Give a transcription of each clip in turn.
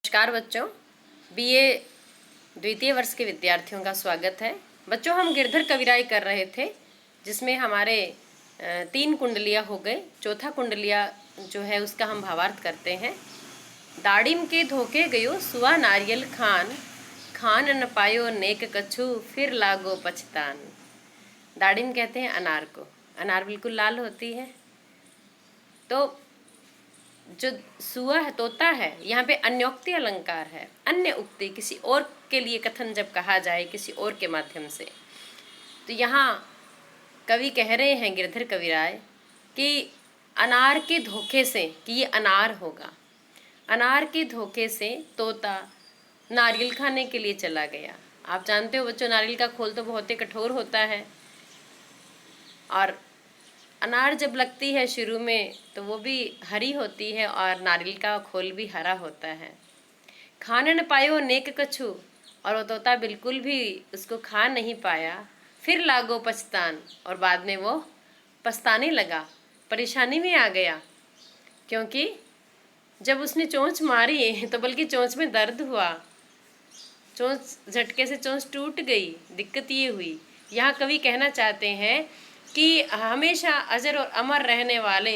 नमस्कार बच्चों, बीए द्वितीय वर्ष के विद्यार्थियों का स्वागत है। बच्चों, हम गिरधर कविराय कर रहे थे जिसमें हमारे 3 कुंडलियाँ हो गए। चौथा कुंडलिया जो है उसका हम भावार्थ करते हैं। दाड़िम के धोखे गयो सुआ नारियल खान, खान न पायो नेक कछु फिर लागो पछतान। दाड़िम कहते हैं अनार को। अनार बिल्कुल लाल होती है। तो जो सुआ है, तोता है, यहाँ पे अन्योक्ति अलंकार है। अन्य उक्ति, किसी और के लिए कथन जब कहा जाए किसी और के माध्यम से, तो यहाँ कवि कह रहे हैं गिरधर कविराय कि अनार के धोखे से, कि ये अनार होगा, अनार के धोखे से तोता नारियल खाने के लिए चला गया। आप जानते हो बच्चों, नारियल का खोल तो बहुत ही कठोर होता है और अनार जब लगती है शुरू में तो वो भी हरी होती है और नारियल का खोल भी हरा होता है। खाने न पायो नेक कछु, और वो तोता बिल्कुल भी उसको खा नहीं पाया। फिर लागो पछतान, और बाद में वो पछताने लगा, परेशानी में आ गया, क्योंकि जब उसने चोंच मारी तो बल्कि चोंच में दर्द हुआ, चोंच झटके से चोंच टूट गई, दिक्कत ये हुई। यहाँ कवि कहना चाहते हैं कि हमेशा अजर और अमर रहने वाले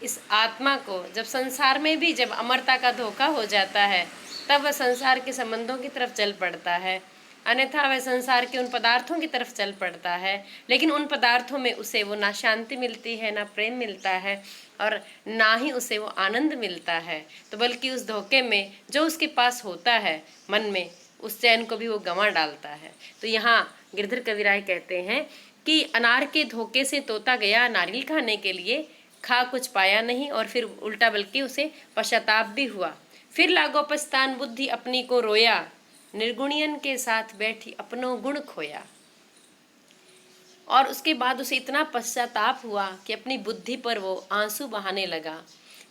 इस आत्मा को जब संसार में भी जब अमरता का धोखा हो जाता है तब वह संसार के संबंधों की तरफ चल पड़ता है, अन्यथा वह संसार के उन पदार्थों की तरफ चल पड़ता है। लेकिन उन पदार्थों में उसे वो ना शांति मिलती है, ना प्रेम मिलता है, और ना ही उसे वो आनंद मिलता है। तो बल्कि उस धोखे में जो उसके पास होता है मन में, उस चैन को भी वो गंवा डालता है। तो यहाँ गिरधर कविराय कहते हैं कि अनार के धोखे से तोता गया नारियल खाने के लिए, खा कुछ पाया नहीं और फिर उल्टा बल्कि उसे पश्चाताप भी हुआ। फिर लागो पछतान, बुद्धि अपनी को रोया, निर्गुणियन के साथ बैठी अपनो गुण खोया। और उसके बाद उसे इतना पश्चाताप हुआ कि अपनी बुद्धि पर वो आंसू बहाने लगा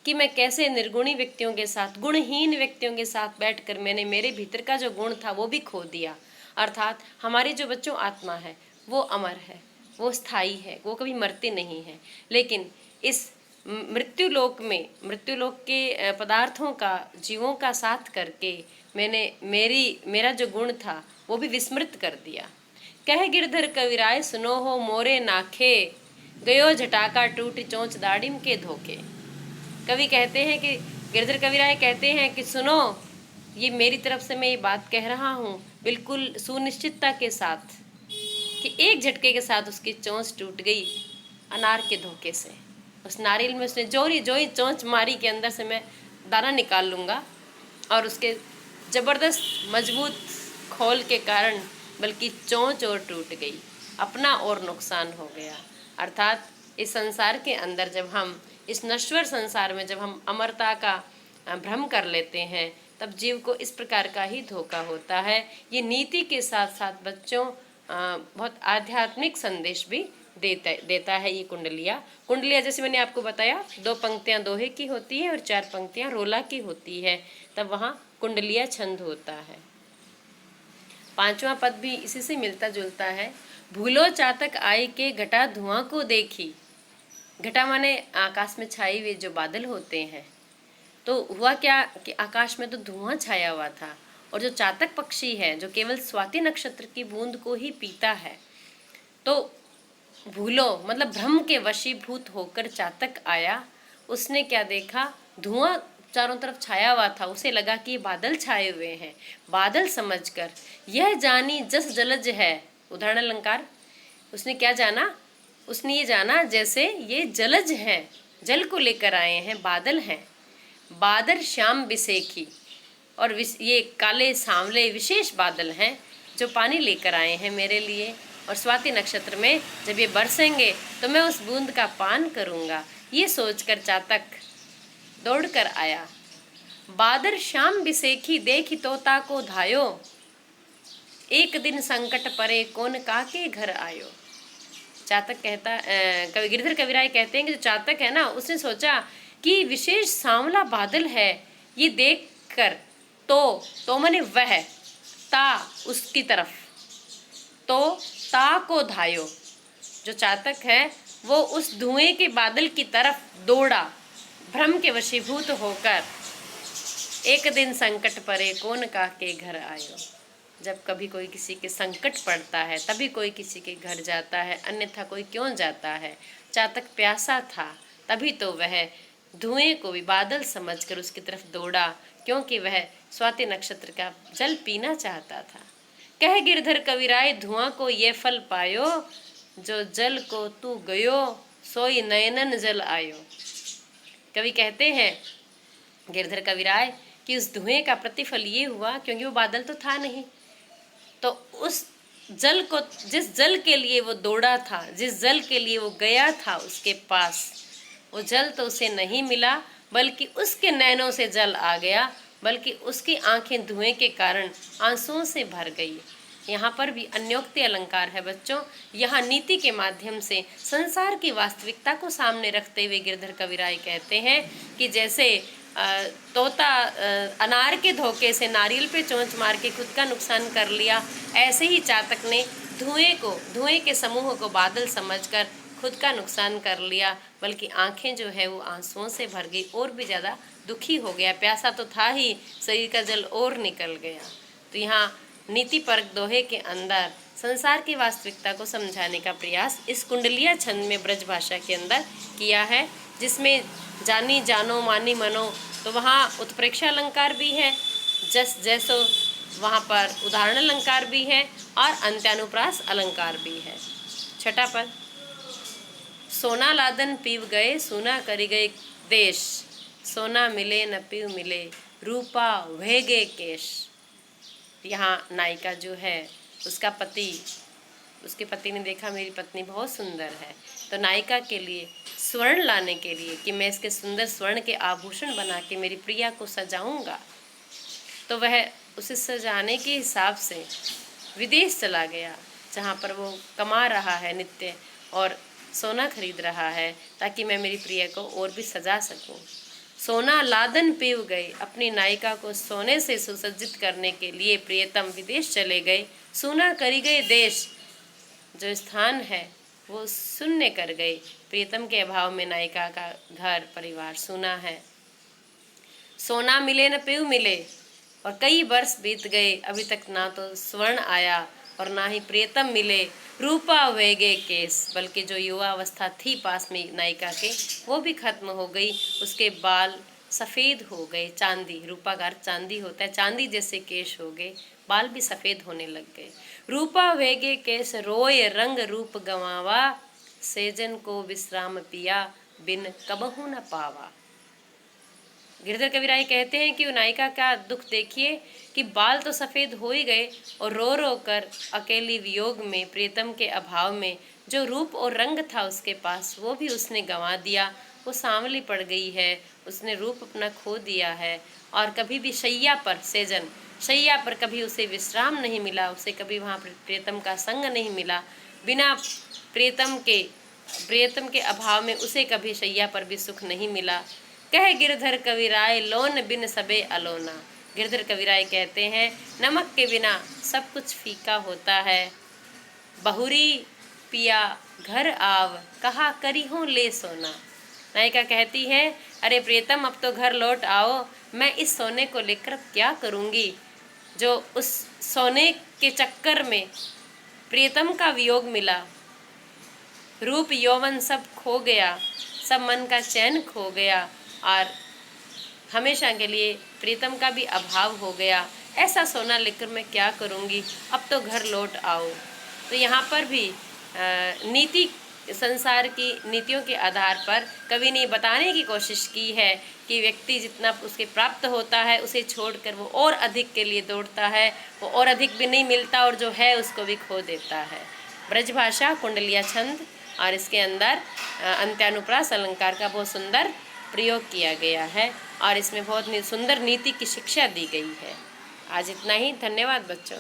कि मैं कैसे निर्गुणी व्यक्तियों के साथ, गुणहीन व्यक्तियों के साथ बैठकर मैंने मेरे भीतर का जो गुण था वो भी खो दिया। अर्थात हमारी जो बच्चों आत्मा है वो अमर है, वो स्थायी है, वो कभी मरती नहीं है। लेकिन इस मृत्यु लोक में, मृत्यु लोक के पदार्थों का, जीवों का साथ करके मैंने मेरा जो गुण था वो भी विस्मृत कर दिया। कह गिरधर कविराय सुनो हो मोरे नाखे, गयो झटाका टूट चोंच दाड़िम के धोखे। कवि कहते हैं कि गिरधर कविराय कहते हैं कि सुनो, ये मेरी तरफ से मैं ये बात कह रहा हूँ बिल्कुल सुनिश्चितता के साथ कि एक झटके के साथ उसकी चोंच टूट गई अनार के धोखे से। उस नारियल में उसने जोरी चोंच मारी कि अंदर से मैं दाना निकाल लूँगा, और उसके ज़बरदस्त मजबूत खोल के कारण बल्कि चोंच और टूट गई, अपना और नुकसान हो गया। अर्थात इस संसार के अंदर जब हम, इस नश्वर संसार में जब हम अमरता का भ्रम कर लेते हैं तब जीव को इस प्रकार का ही धोखा होता है। ये नीति के साथ साथ बच्चों बहुत आध्यात्मिक संदेश भी देता है ये कुंडलिया जैसे मैंने आपको बताया, 2 पंक्तियां दोहे की होती है और 4 पंक्तियां रोला की होती है, तब वहाँ कुंडलिया छंद होता है। 5वां पद भी इसी से मिलता जुलता है। भूलो चातक आए के घटा धुआं को देखी। घटा माने आकाश में छाए हुए जो बादल होते हैं। तो हुआ क्या कि आकाश में तो धुआं छाया हुआ था, और जो चातक पक्षी है जो केवल स्वाति नक्षत्र की बूंद को ही पीता है, तो भूलो मतलब भ्रम के वशीभूत होकर चातक आया। उसने क्या देखा, धुआं चारों तरफ छाया हुआ था, उसे लगा कि ये बादल छाए हुए हैं। बादल समझकर यह जानी जस जलज है, उदाहरण अलंकार, उसने क्या जाना, उसने ये जाना जैसे ये जलज है, जल को लेकर आए हैं, बादल हैं। बादल श्याम बिसेखी, और ये काले सांवले विशेष बादल हैं जो पानी लेकर आए हैं मेरे लिए, और स्वाति नक्षत्र में जब ये बरसेंगे तो मैं उस बूंद का पान करूँगा। ये सोचकर चातक दौड़कर आया। बादल श्याम बिसेखी देखी तोता को धायो, एक दिन संकट परे कौन काके घर आयो। चातक कहता, कवि गिरधर कविराय कहते हैं कि जो चातक है ना, उसने सोचा कि विशेष सांवला बादल है, ये देखकर तो मने वह, ता उसकी तरफ, तो ता को धायो, जो चातक है वो उस धुएं के बादल की तरफ दौड़ा, भ्रम के वशीभूत होकर एक दिन संकट परे कौन काके घर आयो। जब कभी कोई किसी के संकट पड़ता है तभी कोई किसी के घर जाता है, अन्यथा कोई क्यों जाता है। चातक प्यासा था तभी तो वह धुएं को भी बादल समझकर उसकी तरफ दौड़ा, क्योंकि वह स्वाति नक्षत्र का जल पीना चाहता था। कह गिरधर कविराय धुआं को ये फल पायो, जो जल को तू गयो सोई नयनन जल आयो। कवि कहते हैं गिरधर कविराय कि उस धुएं का प्रतिफल ये हुआ, क्योंकि वो बादल तो था नहीं, तो उस जल को, जिस जल के लिए वो दौड़ा था, जिस जल के लिए वो गया था उसके पास, वो जल तो उसे नहीं मिला, बल्कि उसके नैनों से जल आ गया, बल्कि उसकी आंखें धुएं के कारण आंसुओं से भर गई। यहाँ पर भी अन्योक्ति अलंकार है बच्चों। यहाँ नीति के माध्यम से संसार की वास्तविकता को सामने रखते हुए गिरधर कविराय कहते हैं कि जैसे तोता अनार के धोखे से नारियल पे चोंच मार के खुद का नुकसान कर लिया, ऐसे ही चातक ने धुएं के समूह को बादल समझकर खुद का नुकसान कर लिया, बल्कि आंखें जो है वो आंसुओं से भर गई, और भी ज़्यादा दुखी हो गया। प्यासा तो था ही, शरीर का जल और निकल गया। तो यहाँ नीति परक दोहे के अंदर संसार की वास्तविकता को समझाने का प्रयास इस कुंडलिया छंद में ब्रज भाषा के अंदर किया है, जिसमें जानी जानो मानी मनो, तो वहाँ उत्प्रेक्षा अलंकार भी है, जैसो वहाँ पर उदाहरण अलंकार भी है, और अंत्यानुप्रास अलंकार भी है। छठा पद, सोना लादन पीव गए सूना करी गए देश, सोना मिले न पीव मिले रूपा वेगे केश। यहाँ नायिका जो है उसका पति, उसके पति ने देखा मेरी पत्नी बहुत सुंदर है, तो नायिका के लिए स्वर्ण लाने के लिए कि मैं इसके सुंदर स्वर्ण के आभूषण बना के मेरी प्रिया को सजाऊंगा, तो वह उसे सजाने के हिसाब से विदेश चला गया, जहाँ पर वो कमा रहा है नित्य और सोना खरीद रहा है, ताकि मैं मेरी प्रिया को और भी सजा सकूं। सोना लादन पीव गए, अपनी नायिका को सोने से सुसज्जित करने के लिए प्रियतम विदेश चले गए। सूना करी गए देश, जो स्थान है वो शून्य कर गए। प्रियतम के अभाव में नायिका का घर परिवार सूना है। सोना मिले न पीव मिले, और कई वर्ष बीत गए, अभी तक ना तो स्वर्ण आया और ना ही प्रियतम मिले। रूपा वेगे केस, बल्कि जो युवा अवस्था थी पास में नायिका के वो भी खत्म हो गई, उसके बाल सफ़ेद हो गए, चांदी, रूपा का अर्थ चांदी होता है, चांदी जैसे केश हो गए, बाल भी सफ़ेद होने लग गए। रूपा वेगे केस रोय रंग रूप गंवावा, सेजन को विश्राम पिया बिन कबहू न पावा। गिरधर कविराय कहते हैं कि नायिका का दुख देखिए कि बाल तो सफ़ेद हो ही गए, और रो रो कर अकेली वियोग में, प्रियतम के अभाव में जो रूप और रंग था उसके पास वो भी उसने गंवा दिया। वो सांवली पड़ गई है, उसने रूप अपना खो दिया है, और कभी भी शैया पर, सेजन शैया पर कभी उसे विश्राम नहीं मिला, उसे कभी वहाँ प्रियतम का संग नहीं मिला। बिना प्रियतम के अभाव में उसे कभी शैया पर भी सुख नहीं मिला। कह गिरधर कविराय लोन बिन सबे अलोना। गिरधर कविराय कहते हैं नमक के बिना सब कुछ फीका होता है। बहुरी पिया घर आव, कहा करी हो ले सोना। नायिका कहती है अरे प्रियतम अब तो घर लौट आओ, मैं इस सोने को लेकर क्या करूँगी, जो उस सोने के चक्कर में प्रियतम का वियोग मिला, रूप यौवन सब खो गया, सब मन का चैन खो गया, और हमेशा के लिए प्रीतम का भी अभाव हो गया। ऐसा सोना लेकर मैं क्या करूँगी, अब तो घर लौट आओ। तो यहाँ पर भी नीति, संसार की नीतियों के आधार पर कवि ने बताने की कोशिश की है कि व्यक्ति जितना उसके प्राप्त होता है उसे छोड़कर वो और अधिक के लिए दौड़ता है, वो और अधिक भी नहीं मिलता, और जो है उसको भी खो देता है। ब्रजभाषा कुंडलिया छंद, और इसके अंदर अंत्यानुप्रास अलंकार का बहुत सुंदर प्रयोग किया गया है, और इसमें बहुत सुंदर नीति की शिक्षा दी गई है। आज इतना ही, धन्यवाद बच्चों।